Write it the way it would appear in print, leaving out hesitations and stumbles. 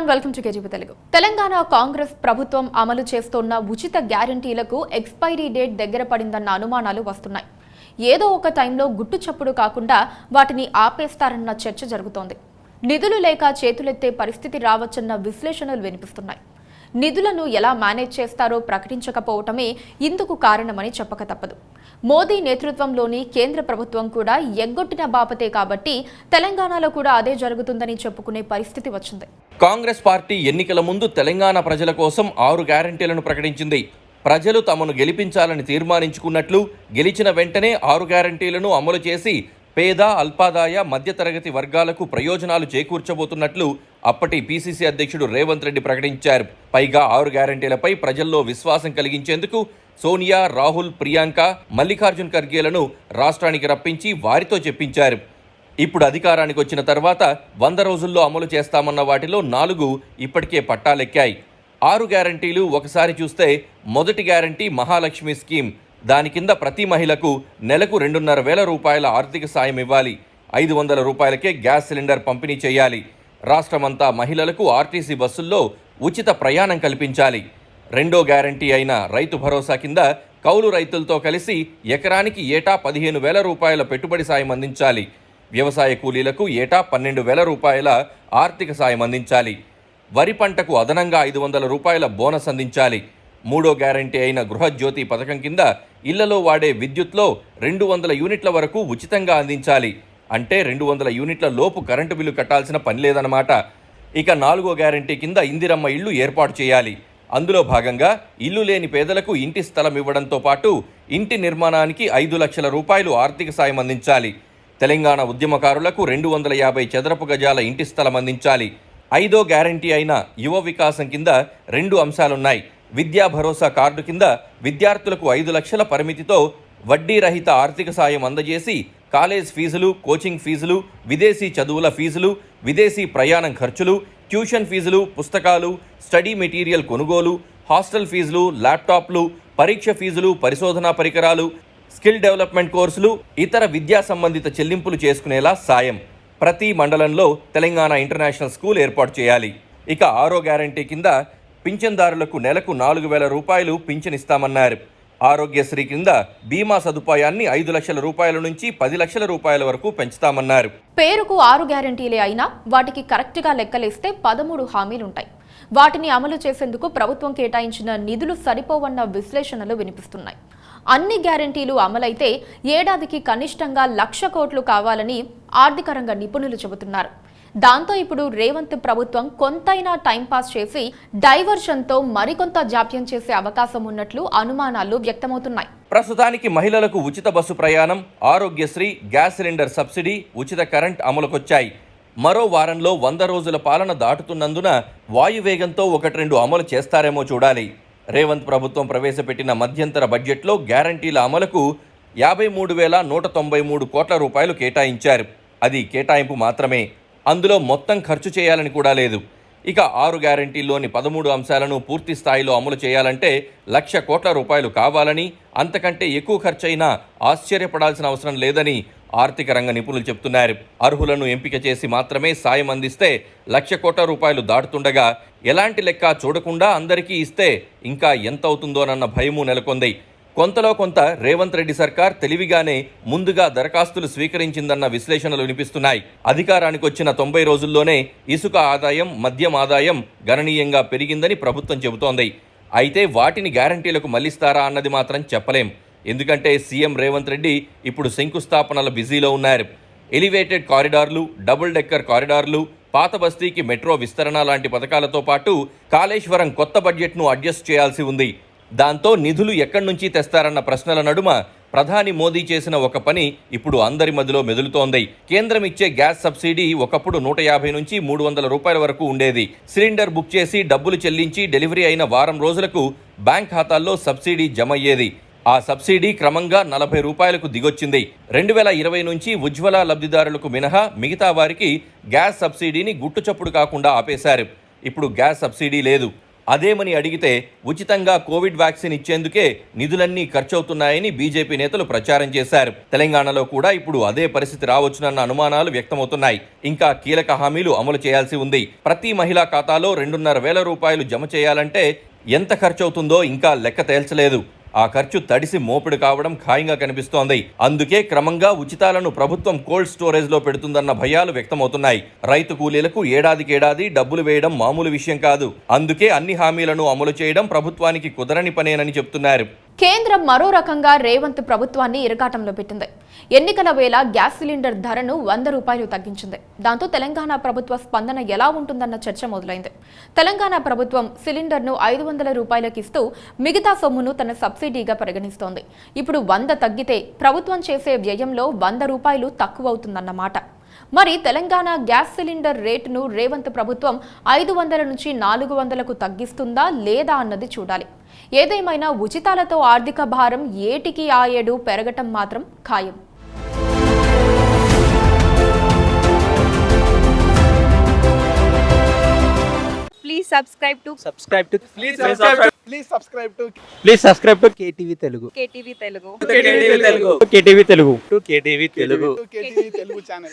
Everyone, welcome to KGP Telugu. Telangana Congress ప్రభుత్వం అమలు చేస్తున్న ఉచిత గ్యారంటీలకు ఎక్స్పైరీ డేట్ దగ్గర పడిందన్న అనుమానాలు వస్తున్నాయి. ఏదో ఒక టైంలో గుట్టు చప్పుడు కాకుండా వాటిని ఆపేస్తారన్న చర్చ జరుగుతోంది. నిధులు లేక చేతులెత్తే పరిస్థితి రావచ్చన్న విశ్లేషణలు వినిపిస్తున్నాయి. నిధులను ఎలా మేనేజ్ చేస్తారో ప్రకటించకపోవటమే ఇందుకు కారణమని చెప్పక తప్పదు. మోదీ నేతృత్వంలోని కేంద్ర ప్రభుత్వం కూడా ఎగ్గొట్టిన బాపతే కాబట్టి తెలంగాణలో కూడా అదే జరుగుతుందని చెప్పుకునే పరిస్థితి వచ్చింది. కాంగ్రెస్ పార్టీ ఎన్నికల ముందు తెలంగాణ ప్రజల కోసం 6 గ్యారంటీలను ప్రకటించింది. ప్రజలు తమను గెలిపించాలని తీర్మానించుకున్నట్లు గెలిచిన వెంటనే 6 గ్యారంటీలను అమలు చేసి పేద, అల్పాదాయ, మధ్యతరగతి వర్గాలకు ప్రయోజనాలు చేకూర్చబోతున్నట్లు అప్పటి పీసీసీ అధ్యక్షుడు రేవంత్ రెడ్డి ప్రకటించారు. పైగా 6 గ్యారంటీలపై ప్రజల్లో విశ్వాసం కలిగించేందుకు సోనియా, రాహుల్, ప్రియాంక, మల్లికార్జున్ ఖర్గేలను రాష్ట్రానికి రప్పించి వారితో చెప్పించారు. ఇప్పుడు అధికారానికి వచ్చిన తర్వాత 100 రోజుల్లో అమలు చేస్తామన్న వాటిలో 4 ఇప్పటికే పట్టాలెక్కాయి. 6 గ్యారంటీలు ఒకసారి చూస్తే మొదటి గ్యారంటీ మహాలక్ష్మి స్కీమ్. దాని కింద ప్రతి మహిళకు నెలకు 2,500 రూపాయల ఆర్థిక సాయం ఇవ్వాలి. 500 రూపాయలకే గ్యాస్ సిలిండర్ పంపిణీ చేయాలి. రాష్ట్రమంతా మహిళలకు ఆర్టీసీ బస్సుల్లో ఉచిత ప్రయాణం కల్పించాలి. రెండో గ్యారంటీ అయిన రైతు భరోసా కింద కౌలు రైతులతో కలిసి ఎకరానికి ఏటా 15,000 రూపాయల పెట్టుబడి సాయం అందించాలి. వ్యవసాయ కూలీలకు ఏటా 12,000 రూపాయల ఆర్థిక సాయం అందించాలి. వరి పంటకు అదనంగా 500 రూపాయల బోనస్ అందించాలి. మూడో గ్యారంటీ అయిన గృహజ్యోతి పథకం కింద ఇళ్లలో వాడే విద్యుత్లో 200 యూనిట్ల వరకు ఉచితంగా అందించాలి. అంటే 200 యూనిట్ల లోపు కరెంటు బిల్లు కట్టాల్సిన పని లేదన్నమాట. ఇక 4వ గ్యారంటీ కింద ఇందిరమ్మ ఇళ్లు ఏర్పాటు చేయాలి. అందులో భాగంగా ఇల్లు లేని పేదలకు ఇంటి స్థలం ఇవ్వడంతో పాటు ఇంటి నిర్మాణానికి 5 లక్షల రూపాయలు ఆర్థిక సాయం అందించాలి. తెలంగాణ ఉద్యమకారులకు 250 చదరపు గజాల ఇంటి స్థలం అందించాలి. 5వ గ్యారంటీ అయిన యువ వికాసం కింద 2 అంశాలున్నాయి. విద్యా భరోసా కార్డు కింద విద్యార్థులకు 5 లక్షల పరిమితితో వడ్డీ రహిత ఆర్థిక సాయం అందజేసి కాలేజ్ ఫీజులు, కోచింగ్ ఫీజులు, విదేశీ చదువుల ఫీజులు, విదేశీ ప్రయాణం ఖర్చులు, ట్యూషన్ ఫీజులు, పుస్తకాలు, స్టడీ మెటీరియల్ కొనుగోలు, హాస్టల్ ఫీజులు, ల్యాప్టాప్లు, పరీక్ష ఫీజులు, పరిశోధనా పరికరాలు, స్కిల్ డెవలప్మెంట్ కోర్సులు, ఇతర విద్యా సంబంధిత చెల్లింపులు చేసుకునేలా సాయం. ప్రతి మండలంలో తెలంగాణ ఇంటర్నేషనల్ స్కూల్ ఏర్పాటు చేయాలి. ఇక 6వ గ్యారంటీ కింద పింఛన్దారులకు నెలకు 4,000 రూపాయలు పింఛన్ ఇస్తామన్నారు. ఆరోగ్యశ్రీ కింద బీమా సదుపాయాన్ని 5 లక్షల రూపాయల నుంచి 10 లక్షల రూపాయల వరకు పెంచుతామన్నారు. పేరుకు 6 గ్యారంటీలే అయినా వాటికి కరెక్ట్గా లెక్కలేస్తే 13 హామీలుంటాయి. వాటిని అమలు చేసేందుకు ప్రభుత్వం కేటాయించిన నిధులు సరిపోవన్న విశ్లేషణలు వినిపిస్తున్నాయి. అన్ని గ్యారంటీలు అమలైతే ఏడాదికి కనిష్టంగా 1,00,000 కోట్లు కావాలని ఆర్థిక రంగ నిపుణులు చెబుతున్నారు. దాంతో ఇప్పుడు రేవంత్ ప్రభుత్వం కొంతైనా టైంపాస్ చేసి డైవర్షన్తో మరికొంత జాప్యం చేసే అవకాశం ఉన్నట్లు అనుమానాలు వ్యక్తమవుతున్నాయి. ప్రస్తుతానికి మహిళలకు ఉచిత బస్సు ప్రయాణం, ఆరోగ్యశ్రీ, గ్యాస్ సిలిండర్ సబ్సిడీ, ఉచిత కరెంట్ అమలుకొచ్చాయి. మరో వారంలో 100 రోజుల పాలన దాటుతున్నందున వాయువేగంతో 1-2 అమలు చేస్తారేమో చూడాలి. రేవంత్ ప్రభుత్వం ప్రవేశపెట్టిన మధ్యంతర బడ్జెట్లో గ్యారంటీల అమలుకు 53,193 కోట్ల రూపాయలు కేటాయించారు. అది కేటాయింపు మాత్రమే. అందులో మొత్తం ఖర్చు చేయాలని కూడా లేదు. ఇక 6 గ్యారంటీల్లోని 13 అంశాలను పూర్తి స్థాయిలో అమలు చేయాలంటే 1,00,000 కోట్ల రూపాయలు కావాలని, అంతకంటే ఎక్కువ ఖర్చయినా ఆశ్చర్యపడాల్సిన అవసరం లేదని ఆర్థిక రంగ నిపుణులు చెప్తున్నారు. అర్హులను ఎంపిక చేసి మాత్రమే సాయం అందిస్తే 1,00,000 కోట్ల రూపాయలు దాటుతుండగా ఎలాంటి లెక్క చూడకుండా అందరికీ ఇస్తే ఇంకా ఎంత అవుతుందోనన్న భయమూ నెలకొంది. కొంతలో కొంత రేవంత్ రెడ్డి సర్కార్ తెలివిగానే ముందుగా దరఖాస్తులు స్వీకరించిందన్న విశ్లేషణలు వినిపిస్తున్నాయి. అధికారానికి వచ్చిన 90 రోజుల్లోనే ఇసుక ఆదాయం, మద్యం ఆదాయం గణనీయంగా పెరిగిందని ప్రభుత్వం చెబుతోంది. అయితే వాటిని గ్యారంటీలకు మళ్లిస్తారా అన్నది మాత్రం చెప్పలేం. ఎందుకంటే సీఎం రేవంత్ రెడ్డి ఇప్పుడు శంకుస్థాపనల బిజీలో ఉన్నారు. ఎలివేటెడ్ కారిడార్లు, డబుల్ డెక్కర్ కారిడార్లు, పాత బస్తీకి మెట్రో విస్తరణ లాంటి పథకాలతో పాటు కాళేశ్వరం కొత్త బడ్జెట్ను అడ్జస్ట్ చేయాల్సి ఉంది. దాంతో నిధులు ఎక్కడి నుంచి తెస్తారన్న ప్రశ్నల నడుమ ప్రధాని మోదీ చేసిన ఒక పని ఇప్పుడు అందరి మధ్యలో మెదులుతోంది. కేంద్రం ఇచ్చే గ్యాస్ సబ్సిడీ ఒకప్పుడు 150 నుంచి 300 రూపాయల వరకు ఉండేది. సిలిండర్ బుక్ చేసి డబ్బులు చెల్లించి డెలివరీ అయిన వారం రోజులకు బ్యాంక్ ఖాతాల్లో సబ్సిడీ జమ అయ్యేది. ఆ సబ్సిడీ క్రమంగా 40 రూపాయలకు దిగొచ్చింది. 2020 నుంచి ఉజ్వల లబ్ధిదారులకు మినహా మిగతా వారికి గ్యాస్ సబ్సిడీని గుట్టుచప్పుడు కాకుండా ఆపేశారు. ఇప్పుడు గ్యాస్ సబ్సిడీ లేదు. అదేమని అడిగితే ఉచితంగా కోవిడ్ వ్యాక్సిన్ ఇచ్చేందుకే నిధులన్నీ ఖర్చవుతున్నాయని బీజేపీ నేతలు ప్రచారం చేశారు. తెలంగాణలో కూడా ఇప్పుడు అదే పరిస్థితి రావచ్చునన్న అనుమానాలు వ్యక్తమవుతున్నాయి. ఇంకా కీలక హామీలు అమలు చేయాల్సి ఉంది. ప్రతి మహిళా ఖాతాలో 2,500 రూపాయలు జమ చేయాలంటే ఎంత ఖర్చవుతుందో ఇంకా లెక్క తేల్చలేదు. ఆ ఖర్చు తడిసి మోపిడి కావడం ఖాయంగా కనిపిస్తోంది. అందుకే క్రమంగా ఉచితాలను ప్రభుత్వం కోల్డ్ స్టోరేజ్ లో పెడుతుందన్న భయాలు వ్యక్తమవుతున్నాయి. రైతు కూలీలకు ఏడాదికేడాది డబ్బులు వేయడం మామూలు విషయం కాదు. అందుకే అన్ని హామీలను అమలు చేయడం ప్రభుత్వానికి కుదరని పనేనని చెప్తున్నారు. కేంద్రం మరో రకంగా రేవంత్ ప్రభుత్వాన్ని ఇరకాటంలో పెట్టింది. ఎన్నికల వేళ గ్యాస్ సిలిండర్ ధరను 100 రూపాయలు తగ్గించింది. దాంతో తెలంగాణ ప్రభుత్వ స్పందన ఎలా ఉంటుందన్న చర్చ మొదలైంది. తెలంగాణ ప్రభుత్వం సిలిండర్ను 500 రూపాయలకు ఇస్తూ మిగతా సొమ్మును తన సబ్సిడీగా పరిగణిస్తోంది. ఇప్పుడు 100 తగ్గితే ప్రభుత్వం చేసే వ్యయంలో 100 రూపాయలు తక్కువవుతుందన్నమాట. మరి తెలంగాణ గ్యాస్ సిలిండర్ రేటును రేవంత్ ప్రభుత్వం 500 నుంచి 400కు తగ్గిస్తుందా లేదా అన్నది చూడాలి. ఏదేమైనా ఉచితాలతో ఆర్థిక భారం ఏటికి ఆ ఏడు పెరగటం మాత్రం ఖాయం. Please subscribe to KTV Telugu. KTV Telugu. KTV Telugu. KTV Telugu. KTV Telugu. KTV Telugu channel.